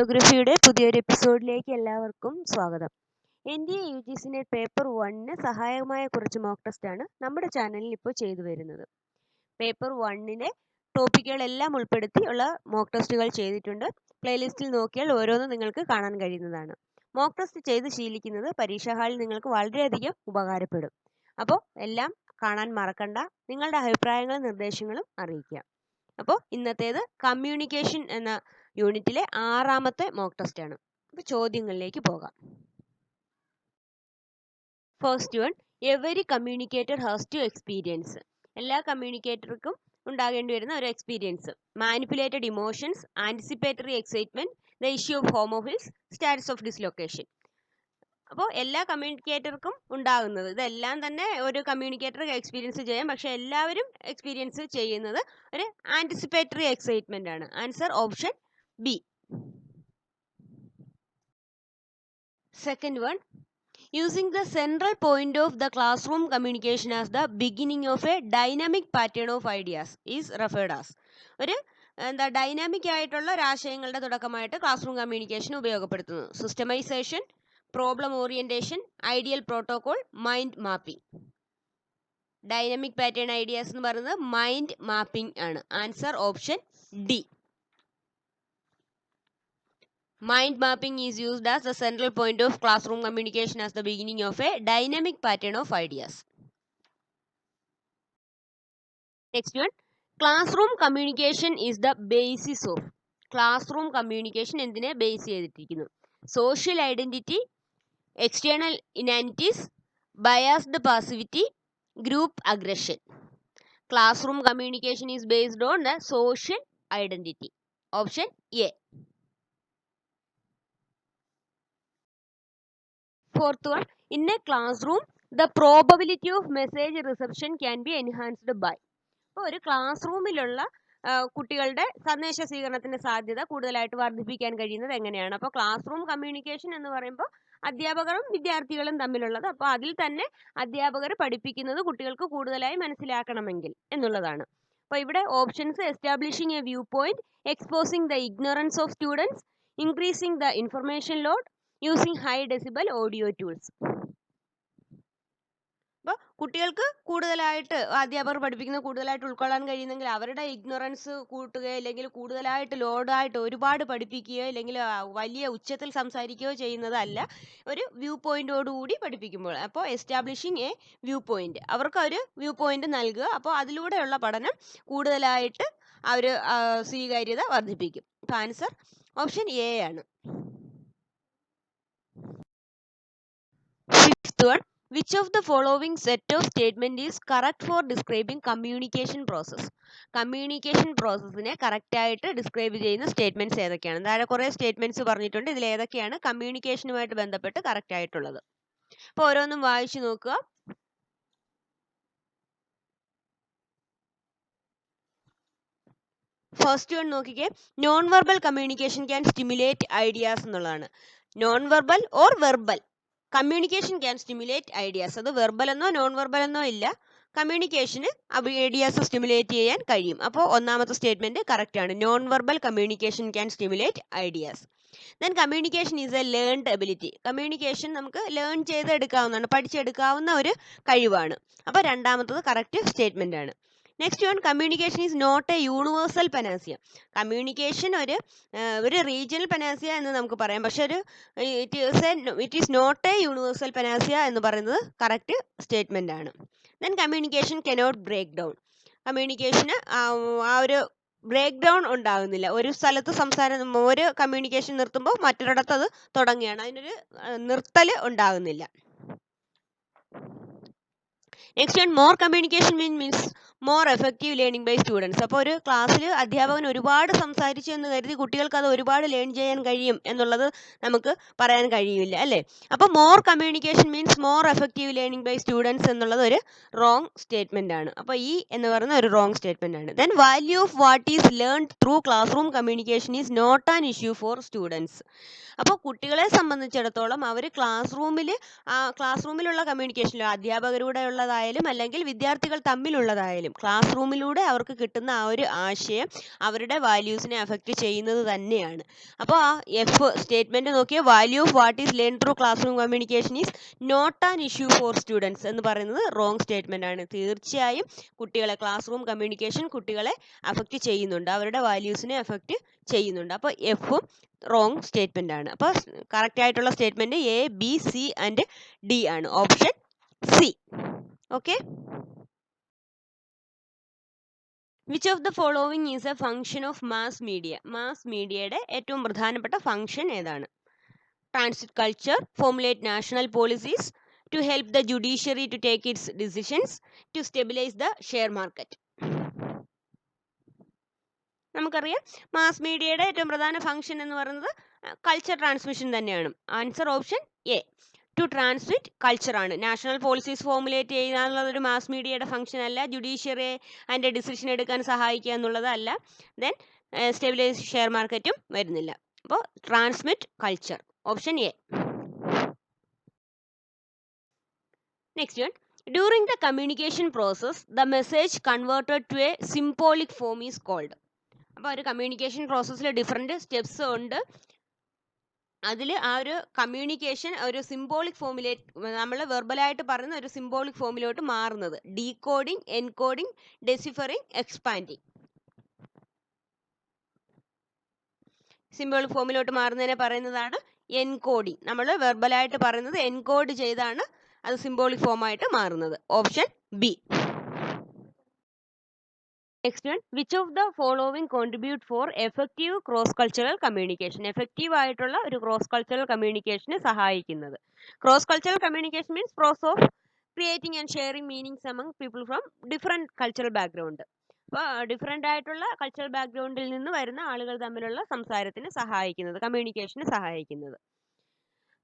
ജിയോഗ്രഫിയുടെ പുതിയൊരു എപ്പിസോഡിലേക്ക് എല്ലാവർക്കും സ്വാഗതം. NDA UGC NET പേപ്പർ 1 സഹായകമായ കുറച്ച് മോക്ക് ടെസ്റ്റാണ് നമ്മുടെ ചാനലിൽ ഇപ്പോൾ ചെയ്തു വരുന്നത്. പേപ്പർ 1 ടോപ്പിക്കുകളെല്ലാം ഉൾപ്പെടുത്തി ഉള്ള മോക്ക് ടെസ്റ്റുകൾ ചെയ്തിട്ടുണ്ട്. പ്ലേലിസ്റ്റിൽ നോക്കിയാൽ ഓരോന്നും നിങ്ങൾക്ക് കാണാൻ കഴിയുന്നതാണ്. മോക്ക് ടെസ്റ്റ് ചെയ്ത് ശീലിക്കുന്നത് പരീക്ഷാ ഹാളിൽ നിങ്ങൾക്ക് വളരെയധികം ഉപകാരപ്പെടും. അപ്പോൾ എല്ലാം കാണാൻ മറക്കണ്ട. നിങ്ങളുടെ അഭിപ്രായങ്ങളും നിർദ്ദേശങ്ങളും അറിയിക്കുക. അപ്പോൾ ഇന്നത്തേത് കമ്മ്യൂണിക്കേഷൻ എന്ന യൂണിറ്റിലെ 6ാമത്തെ മോക്ക് ടെസ്റ്റ് ആണ്. അപ്പോൾ ചോദ്യങ്ങളിലേക്ക് പോകാം. First one, every communicator has to experience. എല്ലാ കമ്മ്യൂണിക്കേറ്റർക്കും ഉണ്ടാകേണ്ടി വരുന്ന ഒരു experience. Manipulated emotions, anticipatory excitement, the issue of homophils, status of dislocation. അപ്പോൾ എല്ലാ കമ്മ്യൂണിക്കേറ്റർക്കും ഉണ്ടാകുന്നത് ഇതെല്ലാം തന്നെ ഒരു കമ്മ്യൂണിക്കേറ്റർ എക്സ്പീരിയൻസ് ചെയ്യാം. പക്ഷെ എല്ലാവരും എക്സ്പീരിയൻസ് ചെയ്യുന്നത് ഒരു ആൻറ്റിസിപ്പേറ്ററി എക്സൈറ്റ്മെന്റ് ആണ്. Answer option B. Second one, using the central point of the classroom communication as the beginning of a dynamic pattern of ideas is referred as. ഒരു ഡൈനാമിക് ആയിട്ടുള്ള ഒരു ആശയങ്ങളുടെ തുടക്കമായിട്ട് ക്ലാസ് റൂം കമ്മ്യൂണിക്കേഷൻ ഉപയോഗപ്പെടുത്തുന്നു. Systematization, problem orientation, ideal protocol, mind mapping. Dynamic pattern ideas എന്ന് പറയുന്നത് mind mapping ആണ്. Answer option D. Mind mapping is used as the central point of classroom communication as the beginning of a dynamic pattern of ideas. Next one, classroom communication is the basis of. Classroom communication എന്തിനെ base ചെയ്തിരിക്കുന്നു? Social identity, external inanities, biased passivity, group aggression. Classroom communication is based on the social identity. Option A. Fourth one, in a classroom, the probability of message reception can be enhanced by. അപ്പോൾ ഒരു class റൂമിലുള്ള കുട്ടികളുടെ സന്ദേശ സ്വീകരണത്തിന്റെ സാധ്യത കൂടുതലായിട്ട് വർദ്ധിപ്പിക്കാൻ കഴിയുന്നത് എങ്ങനെയാണ്? അപ്പോൾ ക്ലാസ് റൂം കമ്മ്യൂണിക്കേഷൻ എന്ന് പറയുമ്പോൾ അധ്യാപകരും വിദ്യാർത്ഥികളും തമ്മിലുള്ളത്. അപ്പോൾ അതിൽ തന്നെ അധ്യാപകർ പഠിപ്പിക്കുന്നത് കുട്ടികൾക്ക് കൂടുതലായി മനസ്സിലാക്കണമെങ്കിൽ എന്നുള്ളതാണ്. അപ്പോൾ ഇവിടെ options: establishing A view point, exposing the ignorance of students, increasing the information load, using high decibel audio tools. അപ്പോൾ കുട്ടികൾക്ക് കൂടുതലായിട്ട് അധ്യാപകർ പഠിപ്പിക്കുന്നത് കൂടുതലായിട്ട് ഉൾക്കൊള്ളാൻ കഴിയുന്നെങ്കിൽ അവരുടെ ഇഗ്നോറൻസ് കൂട്ടുകയോ അല്ലെങ്കിൽ കൂടുതലായിട്ട് ലോഡായിട്ട് ഒരുപാട് പഠിപ്പിക്കുകയോ അല്ലെങ്കിൽ വലിയ ഉച്ചത്തിൽ സംസാരിക്കുകയോ ചെയ്യുന്നതല്ല ഒരു വ്യൂ പോയിന്റോടുകൂടി പഠിപ്പിക്കുമ്പോൾ. അപ്പോൾ എസ്റ്റാബ്ലിഷിംഗ് എ വ്യൂ പോയിന്റ്, അവർക്ക് ഒരു വ്യൂ പോയിന്റ് നൽകുക. അപ്പോൾ അതിലൂടെയുള്ള പഠനം കൂടുതലായിട്ട് അവർ സ്വീകാര്യത വർദ്ധിപ്പിക്കും. അപ്പോൾ ആൻസർ ഓപ്ഷൻ എ ആണ്. Fifth one, which of the following set of statement is correct for describing communication process? Communication പ്രോസസ്സിനെ കറക്റ്റ് ആയിട്ട് ഡിസ്ക്രൈബ് ചെയ്യുന്ന സ്റ്റേറ്റ്മെന്റ്സ് ഏതൊക്കെയാണ്? താഴെ കുറേ സ്റ്റേറ്റ്മെന്റ്സ് പറഞ്ഞിട്ടുണ്ട്. ഇതിൽ ഏതൊക്കെയാണ് കമ്മ്യൂണിക്കേഷനുമായിട്ട് ബന്ധപ്പെട്ട് കറക്റ്റ് ആയിട്ടുള്ളത്? അപ്പോൾ ഓരോന്നും വായിച്ചു നോക്കുക. ഫസ്റ്റ് വൺ നോക്കിക്കേ, non verbal communication can stimulate ideas എന്നുള്ളതാണ്. Non verbal or verbal communication can stimulate ideas. അത് വെർബൽ എന്നോ നോൺ വെർബൽ എന്നോ ഇല്ല, കമ്മ്യൂണിക്കേഷന് ഐഡിയാസ് സ്റ്റിമുലേറ്റ് ചെയ്യാൻ കഴിയും. അപ്പോൾ ഒന്നാമത്തെ സ്റ്റേറ്റ്മെന്റ് കറക്റ്റ് ആണ്. Non verbal communication can stimulate ideas. Then communication is a learned ability. Communication നമുക്ക് ലേൺ ചെയ്തെടുക്കാവുന്നതാണ്, പഠിച്ചെടുക്കാവുന്ന ഒരു കഴിവാണ്. അപ്പോൾ രണ്ടാമത്തത് കറക്റ്റ് സ്റ്റേറ്റ്മെന്റ് ആണ്. Next one, communication is not a universal പനാസിയ. Communication ഒരു റീജിയണൽ പനാസിയ എന്ന് നമുക്ക് പറയാം, പക്ഷെ it is not a universal panacea എന്ന് പറയുന്നത് കറക്റ്റ് സ്റ്റേറ്റ്മെന്റ് ആണ്. Then communication cannot break down. കമ്മ്യൂണിക്കേഷന് ആ ഒരു ബ്രേക്ക് ഡൗൺ ഉണ്ടാകുന്നില്ല. ഒരു സ്ഥലത്ത് ഒരു കമ്മ്യൂണിക്കേഷൻ നിർത്തുമ്പോൾ മറ്റൊരിടത്ത് അത് തുടങ്ങുകയാണ്, അതിനൊരു നിർത്തൽ ഉണ്ടാകുന്നില്ല. Next one, more communication means more effective learning by students. അപ്പോൾ ഒരു ക്ലാസ്സിൽ അധ്യാപകൻ ഒരുപാട് സംസാരിച്ചു എന്ന് കരുതി കുട്ടികൾക്ക് അത് ഒരുപാട് ലേൺ ചെയ്യാൻ കഴിയും എന്നുള്ളത് നമുക്ക് പറയാൻ കഴിയില്ല, അല്ലേ? അപ്പോൾ more communication means more effective learning by students എന്നുള്ളത് ഒരു റോങ് സ്റ്റേറ്റ്മെന്റ് ആണ്. അപ്പോൾ ഈ എന്ന് പറയുന്ന ഒരു റോങ് സ്റ്റേറ്റ്മെന്റ് ആണ്. Then value of what is learned through classroom communication is not an issue for students. അപ്പോൾ കുട്ടികളെ സംബന്ധിച്ചിടത്തോളം അവർ ക്ലാസ് റൂമിലുള്ള കമ്മ്യൂണിക്കേഷനിൽ അധ്യാപകരുടെ ഉള്ളതായ തമ്മിലുള്ളതായാലും അല്ലെങ്കിൽ വിദ്യാർത്ഥികൾ തമ്മിലുള്ളതായാലും ക്ലാസ് റൂമിലൂടെ അവർക്ക് കിട്ടുന്ന ആ ഒരു ആശയം അവരുടെ വാല്യൂസിനെ അഫക്റ്റ് ചെയ്യുന്നത് തന്നെയാണ്. അപ്പോൾ ആ എഫ് സ്റ്റേറ്റ്മെന്റ് നോക്കിയാൽ value of what is learn through classroom communication is not an issue for students എന്ന് പറയുന്നത് റോങ് സ്റ്റേറ്റ്മെന്റ് ആണ്. തീർച്ചയായും കുട്ടികളെ ക്ലാസ് റൂം കമ്മ്യൂണിക്കേഷൻ കുട്ടികളെ അഫക്റ്റ് ചെയ്യുന്നുണ്ട്, അവരുടെ വാല്യൂസിനെ അഫക്റ്റ് ചെയ്യുന്നുണ്ട്. അപ്പോൾ എഫും റോങ് സ്റ്റേറ്റ്മെന്റ് ആണ്. അപ്പോൾ കറക്റ്റ് ആയിട്ടുള്ള statement A, B, C and D ആണ്. Option C. Okay. Which of the following is a function of mass media? Mass മീഡിയയുടെ ഏറ്റവും പ്രധാനപ്പെട്ട ഫംഗ്ഷൻ ഏതാണ്? Transit culture, formulate national policies, to help the judiciary to take its decisions, to stabilize the share market. നമുക്കറിയാം mass മീഡിയയുടെ ഏറ്റവും പ്രധാന function എന്ന് പറയുന്നത് കൾച്ചർ ട്രാൻസ്മിഷൻ തന്നെയാണ്. Answer option A, to transmit culture ആണ്. നാഷണൽ പോളിസീസ് ഫോർമുലേറ്റ് ചെയ്യാനുള്ളത് ഒരു മാസ് മീഡിയയുടെ ഫംഗ്ഷൻ അല്ല. ജുഡീഷ്യറിയെ അതിൻ്റെ ഡിസിഷൻ എടുക്കാൻ സഹായിക്കുക എന്നുള്ളതല്ല. ദെൻ സ്റ്റെബിലൈസ് ഷെയർ മാർക്കറ്റും വരുന്നില്ല. അപ്പോൾ transmit culture, option A. Next one, during the communication process the message converted to a symbolic form is called. അപ്പോൾ ഒരു കമ്മ്യൂണിക്കേഷൻ പ്രോസസ്സിൽ ഡിഫറെൻറ്റ് സ്റ്റെപ്സ് ഉണ്ട്. അതിൽ ആ ഒരു കമ്മ്യൂണിക്കേഷൻ ഒരു സിംബോളിക് ഫോമിലേക്ക്, നമ്മൾ വെർബലായിട്ട് പറയുന്ന ഒരു സിംബോളിക് ഫോമിലോട്ട് മാറുന്നത് ഡീകോഡിങ്, എൻകോഡിങ്, ഡെസിഫറിങ്, എക്സ്പാൻഡിങ്. സിംബോളിക് ഫോമിലോട്ട് മാറുന്നതിനെ പറയുന്നതാണ് എൻകോഡിങ്. നമ്മൾ വെർബലായിട്ട് പറയുന്നത് എൻകോഡ് ചെയ്താണ് അത് സിംബോളിക് ഫോമായിട്ട് മാറുന്നത്. Option B. Next one, which of the following contribute for effective cross-cultural communication? Effective ആയിട്ടുള്ള ഒരു cross-cultural communication സഹായിക്കുന്നത്. Cross-cultural communication means process of creating and sharing meanings among people from different cultural background. അപ്പോൾ different ആയിട്ടുള്ള cultural ബാക്ക്ഗ്രൗണ്ടിൽ നിന്ന് വരുന്ന ആളുകൾ തമ്മിലുള്ള സംസാരത്തിന് സഹായിക്കുന്നത്, കമ്മ്യൂണിക്കേഷന് സഹായിക്കുന്നത്.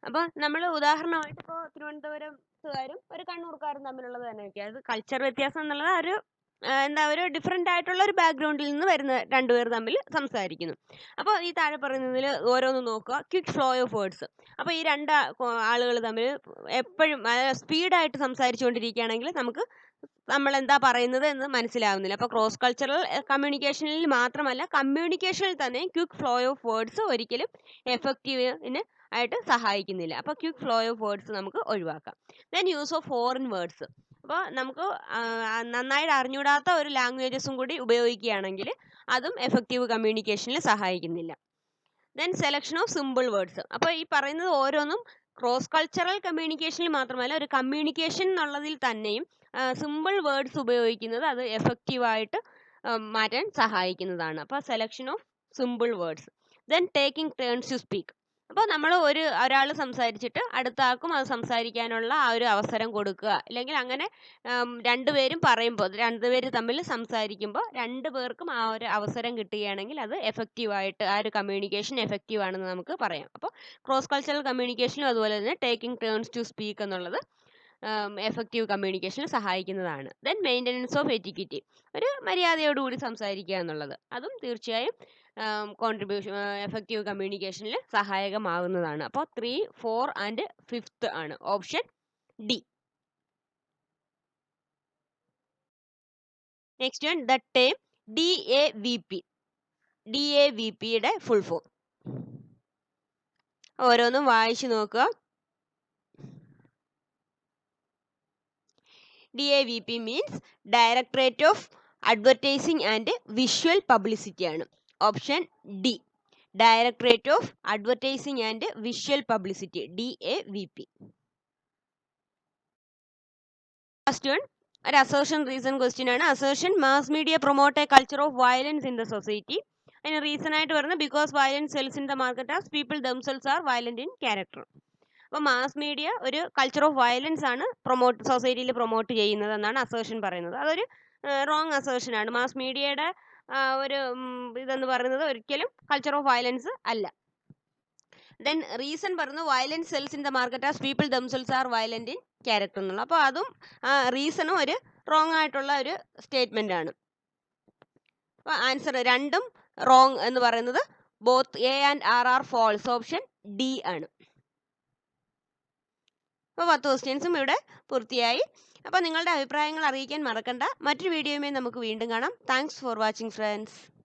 അപ്പോൾ നമ്മൾ ഉദാഹരണമായിട്ട് ഇപ്പോൾ തിരുവനന്തപുരത്തുകാരും ഒരു കണ്ണൂർക്കാരും തമ്മിലുള്ളത് തന്നെ വയ്ക്കുക. അത് കൾച്ചർ വ്യത്യാസം എന്നുള്ളത് ഒരു ഒരു ഡിഫറെൻ്റ് ആയിട്ടുള്ള ഒരു ബാക്ക്ഗ്രൗണ്ടിൽ നിന്ന് വരുന്ന രണ്ടുപേർ തമ്മിൽ സംസാരിക്കുന്നു. അപ്പോൾ ഈ താഴെ പറയുന്നതിൽ ഓരോന്ന് നോക്കുക. Quick flow of words. അപ്പോൾ ഈ രണ്ട് ആളുകൾ തമ്മിൽ എപ്പോഴും സ്പീഡായിട്ട് സംസാരിച്ചുകൊണ്ടിരിക്കുകയാണെങ്കിൽ നമുക്ക് നമ്മൾ എന്താ പറയുന്നത് എന്ന് മനസ്സിലാവുന്നില്ല. അപ്പോൾ ക്രോസ് കൾച്ചറൽ കമ്മ്യൂണിക്കേഷനിൽ മാത്രമല്ല, കമ്മ്യൂണിക്കേഷനിൽ തന്നെ ക്വിക്ക് ഫ്ലോ ഓഫ് വേർഡ്സ് ഒരിക്കലും എഫക്റ്റീവിന് ആയിട്ട് സഹായിക്കുന്നില്ല. അപ്പോൾ ക്വിക്ക് ഫ്ലോ ഓഫ് വേർഡ്സ് നമുക്ക് ഒഴിവാക്കാം. Then use of foreign words. അപ്പോൾ നമുക്ക് നന്നായിട്ട് അറിഞ്ഞൂടാത്ത ഒരു ലാംഗ്വേജസും കൂടി ഉപയോഗിക്കുകയാണെങ്കിൽ അതും എഫക്റ്റീവ് കമ്മ്യൂണിക്കേഷനിൽ സഹായിക്കുന്നില്ല. Then selection of simple words. അപ്പോൾ ഈ പറയുന്നത് ഓരോന്നും ക്രോസ് കൾച്ചറൽ കമ്മ്യൂണിക്കേഷനിൽ മാത്രമല്ല, ഒരു കമ്മ്യൂണിക്കേഷൻ എന്നുള്ളതിൽ തന്നെയും സിമ്പിൾ വേർഡ്സ് ഉപയോഗിക്കുന്നത് അത് എഫക്റ്റീവായിട്ട് മാറ്റാൻ സഹായിക്കുന്നതാണ്. അപ്പോൾ selection of simple words. Then taking turns to speak. അപ്പോൾ നമ്മൾ ഒരാൾ സംസാരിച്ചിട്ട് അടുത്ത ആൾക്കും അത് സംസാരിക്കാനുള്ള ആ ഒരു അവസരം കൊടുക്കുക. അല്ലെങ്കിൽ അങ്ങനെ രണ്ടുപേരും പറയുമ്പോൾ, രണ്ടുപേര് തമ്മിൽ സംസാരിക്കുമ്പോൾ രണ്ടുപേർക്കും ആ ഒരു അവസരം കിട്ടുകയാണെങ്കിൽ അത് എഫക്റ്റീവായിട്ട് ആ ഒരു കമ്മ്യൂണിക്കേഷൻ എഫക്റ്റീവ് ആണെന്ന് നമുക്ക് പറയാം. അപ്പോൾ ക്രോസ് കൾച്ചറൽ കമ്മ്യൂണിക്കേഷനും അതുപോലെ തന്നെ ടേക്കിംഗ് ടേൺസ് ടു സ്പീക്ക് എന്നുള്ളത് എഫക്റ്റീവ് കമ്മ്യൂണിക്കേഷന് സഹായിക്കുന്നതാണ്. Then maintenance of etiquette. ഒരു മര്യാദയോടുകൂടി സംസാരിക്കുക എന്നുള്ളത് അതും തീർച്ചയായും എഫക്റ്റീവ് കമ്മ്യൂണിക്കേഷനിൽ സഹായകമാകുന്നതാണ്. അപ്പോൾ 3, 4 ആൻഡ് 5 ആണ് option D. Next one, the term DAVP. DAVPയുടെ ഫുൾ ഫോം ഓരോന്നും വായിച്ചു നോക്കുക. DAVP means directorate of advertising and visual publicity ആണ്. Option D, directorate of advertising and visual publicity, DAVP. First one ഒരു അസേർഷൻ റീസൺ ക്വസ്റ്റ്യൻ ആണ്. Assertion, mass media promote a culture of violence in the society. അതിന് reason ആയിട്ട് പറയുന്നത് because violence sells in the market as people themselves are violent in character. അപ്പോൾ mass media ഒരു culture of violence ആണ് സൊസൈറ്റിയിൽ promote ചെയ്യുന്നത് എന്നാണ് assertion പറയുന്നത്. അതൊരു റോങ് അസേർഷൻ ആണ്. മാസ് മീഡിയയുടെ ഒരു ഇതെന്ന് പറയുന്നത് ഒരിക്കലും കൾച്ചർ ഓഫ് വയലൻസ് അല്ല. ദെൻ റീസൺ പറയുന്നത് violence sells in the market as people themselves are violent in character എന്നുള്ള. അപ്പോൾ അതും റീസണും ഒരു റോങ് ആയിട്ടുള്ള ഒരു സ്റ്റേറ്റ്മെന്റ് ആണ്. അപ്പോൾ ആൻസർ രണ്ടും റോങ് എന്ന് പറയുന്നത് both A and R are false. Option D ആണ്. അപ്പോൾ 10 ക്വസ്റ്റ്യൻസും ഇവിടെ പൂർത്തിയായി. അപ്പോൾ നിങ്ങളുടെ അഭിപ്രായങ്ങൾ അറിയിക്കാൻ മറക്കണ്ട. മറ്റൊരു വീഡിയോയുമായി നമുക്ക് വീണ്ടും കാണാം. Thanks for watching friends.